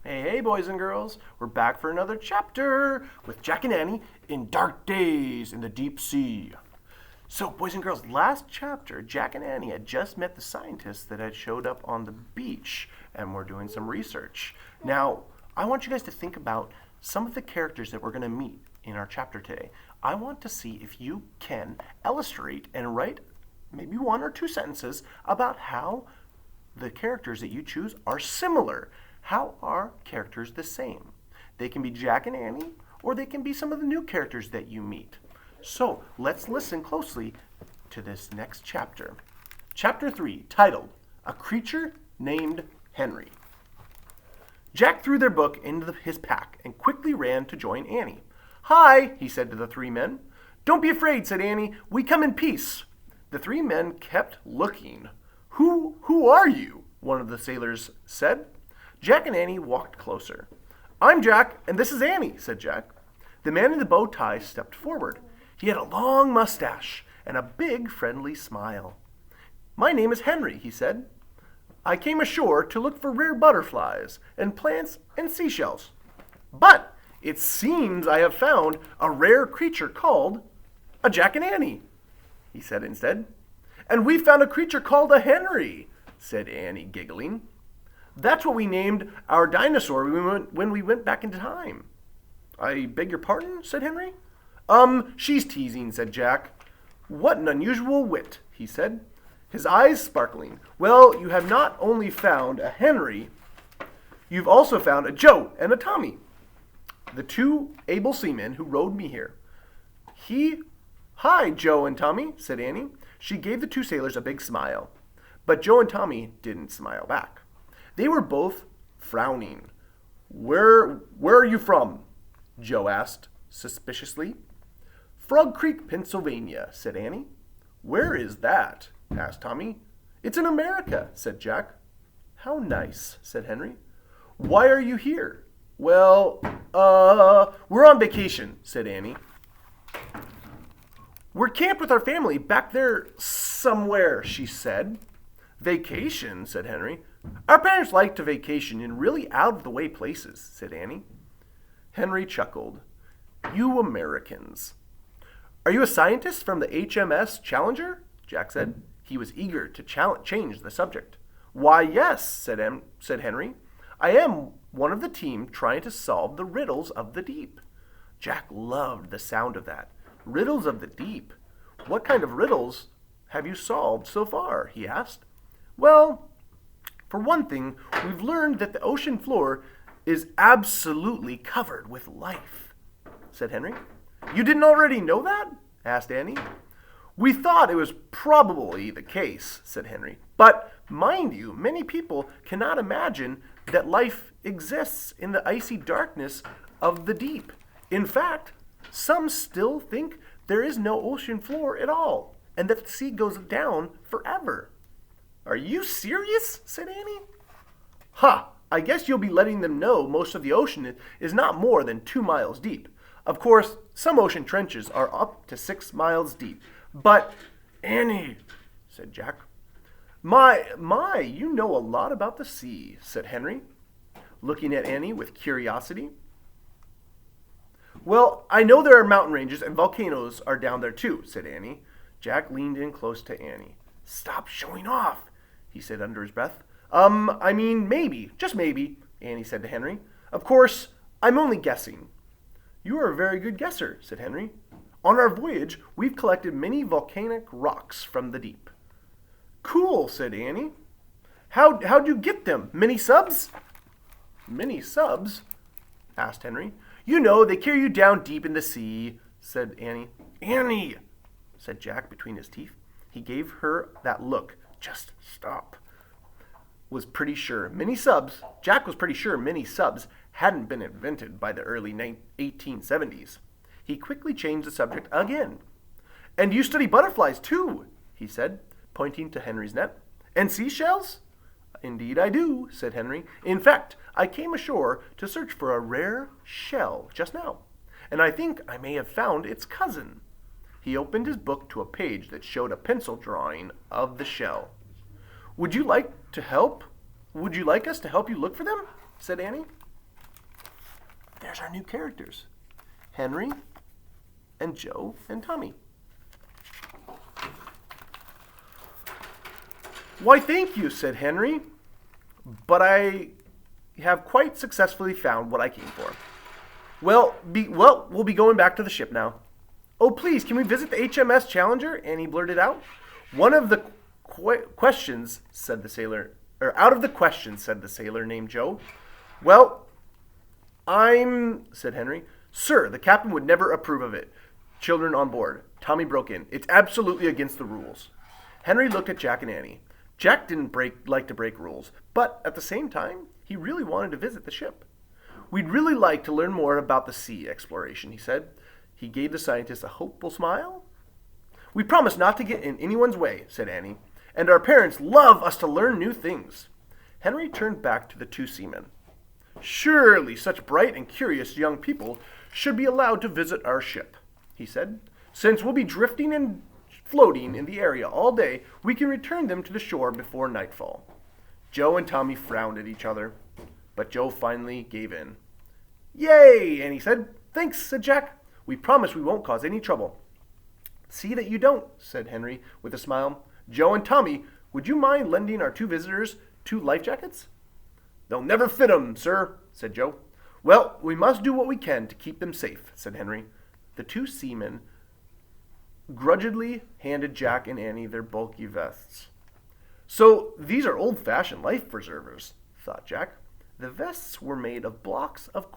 Hey, hey, boys and girls. We're back for another chapter with Jack and Annie in Dark Days in the Deep Sea. So, boys and girls, last chapter, Jack and Annie had just met the scientists that had showed up on the beach and were doing some research. Now, I want you guys to think about some of the characters that we're going to meet in our chapter today. I want to see if you can illustrate and write maybe one or two sentences about how the characters that you choose are similar. How are characters the same? They can be Jack and Annie, or they can be some of the new characters that you meet. So let's listen closely to this next chapter. Chapter 3, titled, A Creature Named Henry. Jack threw their book into his pack and quickly ran to join Annie. Hi, he said to the three men. Don't be afraid, said Annie. We come in peace. The three men kept looking. Who are you? One of the sailors said. Jack and Annie walked closer. I'm Jack, and this is Annie, said Jack. The man in the bow tie stepped forward. He had a long mustache and a big, friendly smile. My name is Henry, he said. I came ashore to look for rare butterflies and plants and seashells. But it seems I have found a rare creature called a Jack and Annie, he said instead. And we found a creature called a Henry, said Annie, giggling. That's what we named our dinosaur when we went back in time. I beg your pardon, said Henry. She's teasing, said Jack. What an unusual wit, he said, his eyes sparkling. Well, you have not only found a Henry, you've also found a Joe and a Tommy, the two able seamen who rowed me here. Hi, Joe and Tommy, said Annie. She gave the two sailors a big smile. But Joe and Tommy didn't smile back. They were both frowning. Where are you from? Joe asked suspiciously. Frog Creek, Pennsylvania, said Annie. Where is that? Asked Tommy. It's in America, said Jack. How nice, said Henry. Why are you here? Well, we're on vacation, said Annie. We're camped with our family back there somewhere, she said. Vacation, said Henry. Our parents like to vacation in really out-of-the-way places, said Annie. Henry chuckled. You Americans. Are you a scientist from the HMS Challenger? Jack said. He was eager to change the subject. Why, yes, said Henry. I am one of the team trying to solve the riddles of the deep. Jack loved the sound of that. Riddles of the deep. What kind of riddles have you solved so far? He asked. Well, for one thing, we've learned that the ocean floor is absolutely covered with life, said Henry. You didn't already know that? Asked Annie. We thought it was probably the case, said Henry. But mind you, many people cannot imagine that life exists in the icy darkness of the deep. In fact, some still think there is no ocean floor at all, and that the sea goes down forever. Are you serious? Said Annie. Ha! I guess you'll be letting them know most of the ocean is not more than 2 miles deep. Of course, some ocean trenches are up to 6 miles deep. But, Annie, said Jack. My, you know a lot about the sea, said Henry, looking at Annie with curiosity. Well, I know there are mountain ranges and volcanoes are down there too, said Annie. Jack leaned in close to Annie. Stop showing off, he said under his breath. I mean, maybe, just maybe, Annie said to Henry. Of course, I'm only guessing. You are a very good guesser, said Henry. On our voyage, we've collected many volcanic rocks from the deep. Cool, said Annie. How'd you get them? Many subs? Many subs? Asked Henry. You know, they carry you down deep in the sea, said Annie. Annie, said Jack between his teeth. He gave her that look. Just stop. Jack was pretty sure many subs hadn't been invented by the early 1870s. He quickly changed the subject again. And you study butterflies too, he said, pointing to Henry's net. And seashells? Indeed I do, said Henry. In fact, I came ashore to search for a rare shell just now, and I think I may have found its cousin. He opened his book to a page that showed a pencil drawing of the shell. Would you like us to help you look for them? Said Annie. there's our new characters, Henry and Joe and Tommy. "Why, thank you," said Henry, "but I have quite successfully found what I came for." We'll be going back to the ship now." "Oh, please, can we visit the HMS Challenger?" Annie blurted out. "One of the questions," said the sailor, "out of the question," said the sailor named Joe. "Well, said Henry. "Sir, the captain would never approve of it. Children on board." Tommy broke in. "It's absolutely against the rules." Henry looked at Jack and Annie. Jack didn't like to break rules, but at the same time, he really wanted to visit the ship. "We'd really like to learn more about the sea exploration," he said. He gave the scientist a hopeful smile. "We promise not to get in anyone's way," said Annie, "and our parents love us to learn new things." Henry turned back to the two seamen. "Surely such bright and curious young people should be allowed to visit our ship," he said. "Since we'll be drifting and floating in the area all day, we can return them to the shore before nightfall." Joe and Tommy frowned at each other, but Joe finally gave in. "Yay!" Annie said. "Thanks," said Jack. "We promise we won't cause any trouble." "See that you don't," said Henry with a smile. "Joe and Tommy, would you mind lending our two visitors 2 life jackets?" "They'll never fit 'em, sir," said Joe. "Well, we must do what we can to keep them safe," said Henry. The two seamen grudgingly handed Jack and Annie their bulky vests. "So these are old-fashioned life preservers," thought Jack. The vests were made of blocks of